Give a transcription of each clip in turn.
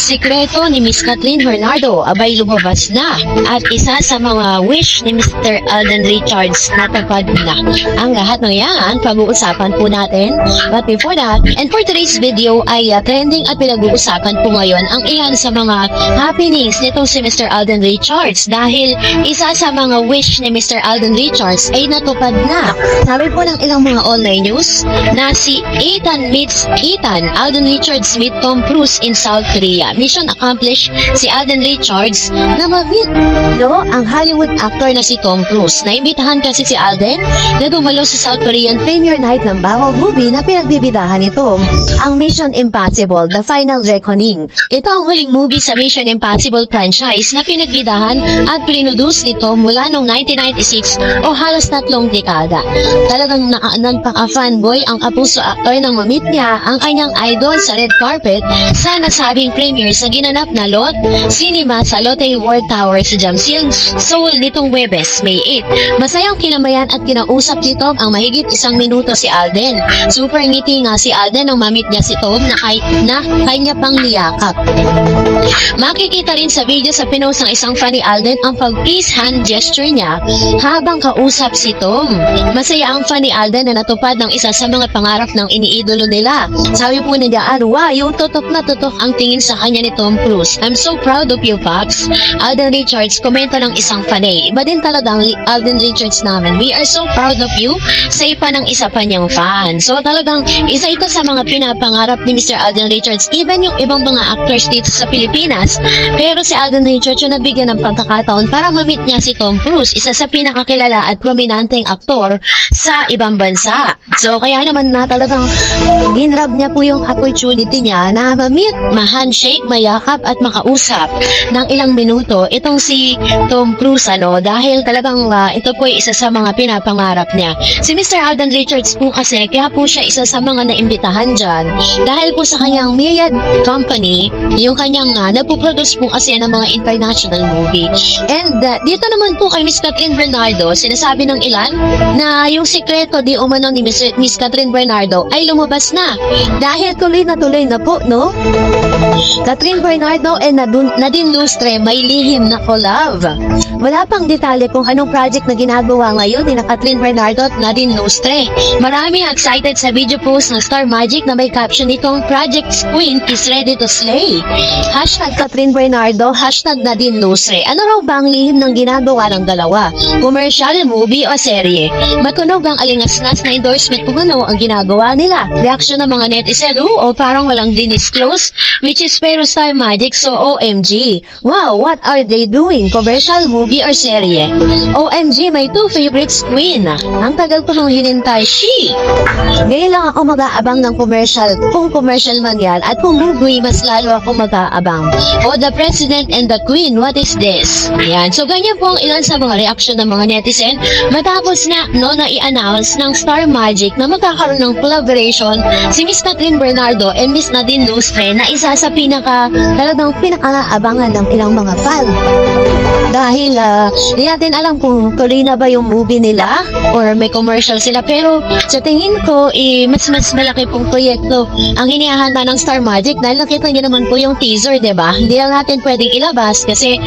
Sikreto ni Miss Kathryn Bernardo abay lumabas na at isa sa mga wish ni Mr. Alden Richards natupad na. Ang lahat ng yan, pag-uusapan po natin. But before that, and for today's video ay trending at pinag-uusapan po ngayon ang ilan sa mga happenings nitong si Mr. Alden Richards dahil isa sa mga wish ni Mr. Alden Richards ay natupad na. Sabi po ng ilang mga online news na si Alden Richards meet Tom Cruise in South Korea. Mission accomplished si Alden Richards na ma-meet ang Hollywood actor na si Tom Cruise. Naimbitahan kasi si Alden na dumalo sa South Korean premiere night ng bagong movie na pinagbibidahan nito, ang Mission Impossible: The Final Reckoning. Ito ang huling movie sa Mission Impossible franchise na pinagbidahan at produce nito mula noong 1996 o halos 3 dekada. Talagang nagpaka-fanboy ang kapuso actor nang ma-meet niya ang kanyang idol sa red carpet sa nasabing premiere sa ginanap na Lot Cinema sa Lotte World Tower sa Jamsil, Seoul nitong Huwebes, May 8. Masayang kinamayan at kinausap ni Tom ang mahigit 1 minuto si Alden. Super ngiti nga si Alden nang ma-meet niya si Tom na kanya pang niyakap. Makikita rin sa video sa pinost ng isang fan ni Alden ang pag-peace hand gesture niya habang kausap si Tom. Masaya ang fan ni Alden na natupad ng isa sa mga pangarap ng iniidolo nila. Sabi po niya, wow, yung tutok na tutok ang tingin sa kanya ni Tom Cruise. I'm so proud of you, Pops. Alden Richards, komento ng isang fan eh. Iba din talaga ang Alden Richards namin. We are so proud of you sa ipa ng isa pa niyang fan. So talagang isa ito sa mga pinapangarap ni Mr. Alden Richards. Even yung ibang mga actors dito sa Pilipinas. Pero si Alden Richards yung nabigyan ng pagkakataon para ma-meet niya si Tom Cruise, isa sa pinakakilala at prominenteng aktor sa ibang bansa. So kaya naman na talagang ginrab niya po yung opportunity niya na ma-meet, ma-handshake, mayakap at makausap ng ilang minuto itong si Tom Cruise dahil talagang ito po ay isa sa mga pinapangarap niya. Si Mr. Alden Richards po kasi kaya po siya isa sa mga naimbitahan dyan dahil po sa kanyang Myriad Company, yung kanyang napoproduce po kasi ng mga international movie. And dito naman po kay Miss Kathryn Bernardo, sinasabi ng ilan na yung sikreto di umano ni Miss Kathryn Bernardo ay lumabas na dahil tuloy na po, no? Kathryn Bernardo and Nadine Lustre may lihim na collab. Wala pang detalye kung anong project na ginagawa ngayon ni Kathryn Bernardo at Nadine Lustre. Marami excited sa video post ng Star Magic na may caption nitong Project Queen is ready to slay. Hashtag Kathryn Bernardo, hashtag Nadine Lustre. Ano raw ba ang lihim ng ginagawa ng dalawa? Commercial, movie o serye? Matunog ang alingas-ngas na endorsement kung ano ang ginagawa nila. Reaction ng mga netizen, parang walang dinisclose, which is pero Star Magic, so OMG. Wow, what are they doing? Commercial, movie or serye? OMG, my 2 favorites queen. Ang tagal ko nung hinintay, ngayon lang ako mag-aabang ng commercial, kung commercial man yan, at kung movie, mas lalo ako mag-aabang. The President and the Queen, what is this? Yan. So ganyan po ang ilan sa mga reaction ng mga netizen matapos na i-announce ng Star Magic na magkakaroon ng collaboration si Miss Kathryn Bernardo and Miss Nadine Lustre na isa sa talagang pinaka-abangan ng ilang mga fan. Dahil di natin alam kung tuloy na ba yung movie nila or may commercial sila, pero sa tingin ko mas malaki pong proyekto ang hinihahanda ng Star Magic dahil nakita niyo naman po yung teaser, diba? Hindi lang natin pwedeng ilabas kasi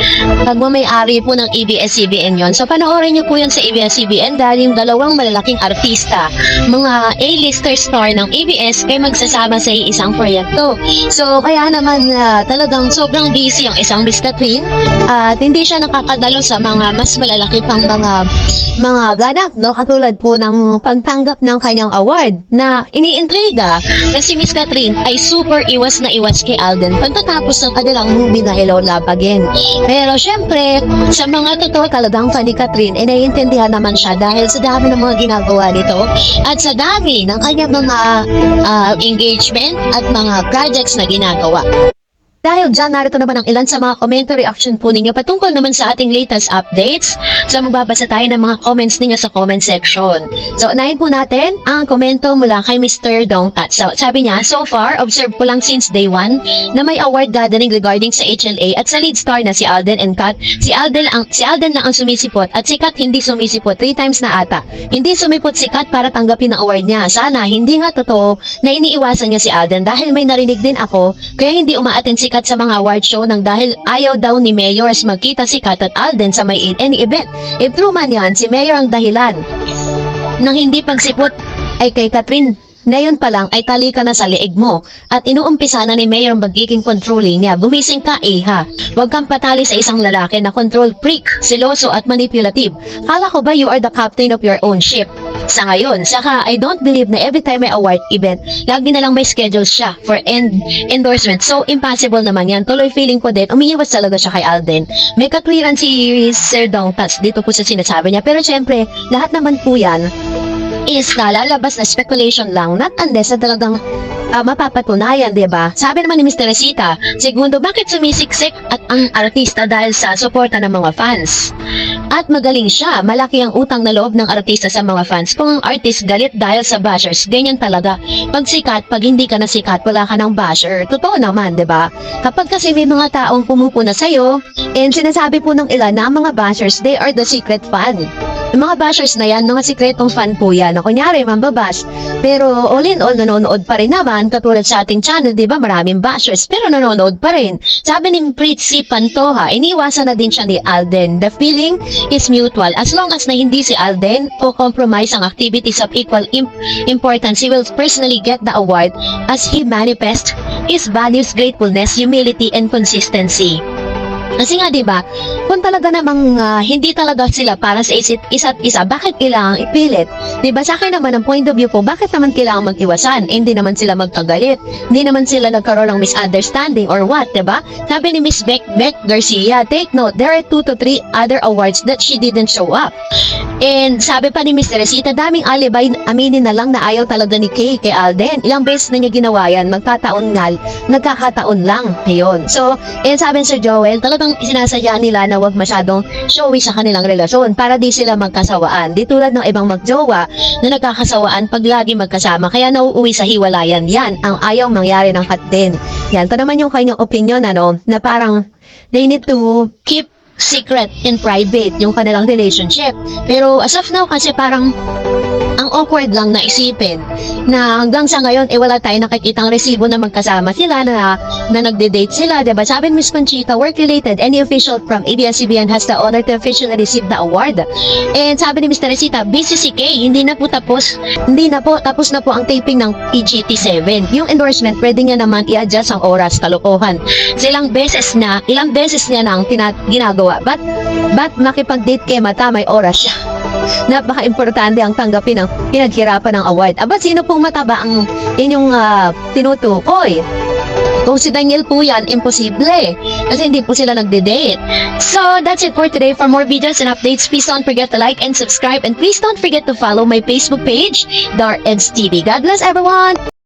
pagmamayari po ng ABS-CBN yon. So panoorin niyo po yan sa ABS-CBN dahil yung dalawang malalaking artista, mga A-lister star ng ABS kay magsasama sa isang proyekto. So kaya naman talagang sobrang busy ang isang Miss Kathryn at hindi siya nakakadalo sa mga mas malalaki pang mga ganap, no? Katulad po ng pagtanggap ng kanyang award na iniintriga na si Miss Kathryn ay super iwas na iwas kay Alden pagkatapos ng kanilang movie na Hello Love Again. Pero syempre, sa mga totoo talagang fan ni Kathryn, naiintindihan naman siya dahil sa dami ng mga ginagawa nito at sa dami ng kanyang mga engagement at mga projects na ginagawa. Dahil dyan, narito naman ang ilan sa mga comment reaction po ninyo patungkol naman sa ating latest updates. So, magbabasa tayo ng mga comments ninyo sa comment section. So, unahin po natin ang komento mula kay Mr. Dongkat. So, sabi niya, so far, observe ko lang since day 1 na may award gathering regarding sa HLA at sa lead star na si Alden and Kat. Si Alden lang ang sumisipot at si Kat hindi sumisipot 3 times na ata. Hindi sumipot si Kat para tanggapin ang award niya. Sana, hindi nga totoo na iniiwasan niya si Alden dahil may narinig din ako kaya hindi umaattend si Kat sumikat sa mga award show nang dahil ayaw daw ni Mayors magkita si Kat at Alden sa may any event. If true man yan, si Mayor ang dahilan nang hindi pagsipot ay kay Catherine. Ngayon pa lang ay tali ka na sa leeg mo at inuumpisa na ni Mayor magiging controlling niya. Gumising ka ha. Huwag kang patali sa isang lalaki na control freak, siloso at manipulative. Kala ko ba you are the captain of your own ship? Sa ngayon, saka I don't believe na every time may award event, lagi na lang may schedule siya for endorsement. So impossible naman yan. Tuloy feeling ko din, umiiwas talaga siya kay Alden. May ka-clearance si Sir Dongtas dito po sa sinasabi niya. Pero syempre, lahat naman po yan is lalabas na speculation lang, not unless na talagang mapapatunayan, diba? Sabi naman ni Mr. Resita, segundo, bakit sumisiksik at ang artista dahil sa suporta ng mga fans? At magaling siya, malaki ang utang na loob ng artista sa mga fans. Kung ang artist galit dahil sa bashers, ganyan talaga. Pag sikat, pag hindi ka na sikat, wala ka ng basher. Totoo naman, diba? Kapag kasi may mga taong pumupuna sa'yo, and sinasabi po ng ilan na ang mga bashers, they are the secret fan. Yung mga bashers na yan, mga sikretong fan po yan. Na kunyari, mambabash. Pero all in all, nanonood pa rin naman. Katulad sa ating channel, di ba? Maraming bashers. Pero nanonood pa rin. Sabi ni Pritzi Pantoja, iniwasan na din siya ni Alden. The feeling is mutual. As long as na hindi si Alden o compromise ang activities of equal importance, he will personally get the award as he manifests his values, gratefulness, humility, and consistency. Kasi nga 'di ba, kung talaga namang hindi talaga sila para sa isa't isa, bakit kailangang ipilit? 'Di ba? Sa akin naman ang point of view ko, bakit naman kailangang mag-iwasan? Hindi naman sila magkagalit. Hindi naman sila nagkaroon ng misunderstanding or what, 'di ba? Sabi ni Miss Beck Garcia, take note, there are 2 to 3 other awards that she didn't show up. And sabi pa ni Mr. Resita, daming alibay, aminin na lang na ayaw talaga ni kay Alden. Ilang beses na niya ginawa yan, nagkakataon lang. Ayun. So, sabi ni Sir Joel, talagang sinasadya nila na wag masyadong showy sa kanilang relasyon para di sila magkasawaan. Di tulad ng ibang magjowa na nagkakasawaan pag lagi magkasama, kaya nauuwi sa hiwalayan. Yan ang ayaw mangyari ng Kat din. Yan, ito naman yung kanyang opinion, na parang they need to keep secret and private yung kanilang relationship. Pero as of now kasi parang ang awkward lang na isipin na hanggang sa ngayon wala tayong nakikitang resibo na magkasama sila na nagde-date sila, diba? Sabi ni Miss Conchita, work related, any official from ABS-CBN has the honor to officially receive the award. And sabi ni Mr. Resita, BCCK, hindi na po tapos na po ang taping ng PGT7. Yung endorsement, pwede niya naman i-adjust ang oras, kalokohan. Ilang beses niya nang ginagawa. But makipag-date kay Mata, may oras siya. Napaka-importante ang tanggapin ng pinaghirapan ng award. Aba, sino pong mataba ang inyong tinutukoy? Kung si Daniel po yan, imposible. Kasi hindi po sila nagde-date. So, that's it for today. For more videos and updates, please don't forget to like and subscribe. And please don't forget to follow my Facebook page, Dar Eds TV. God bless everyone!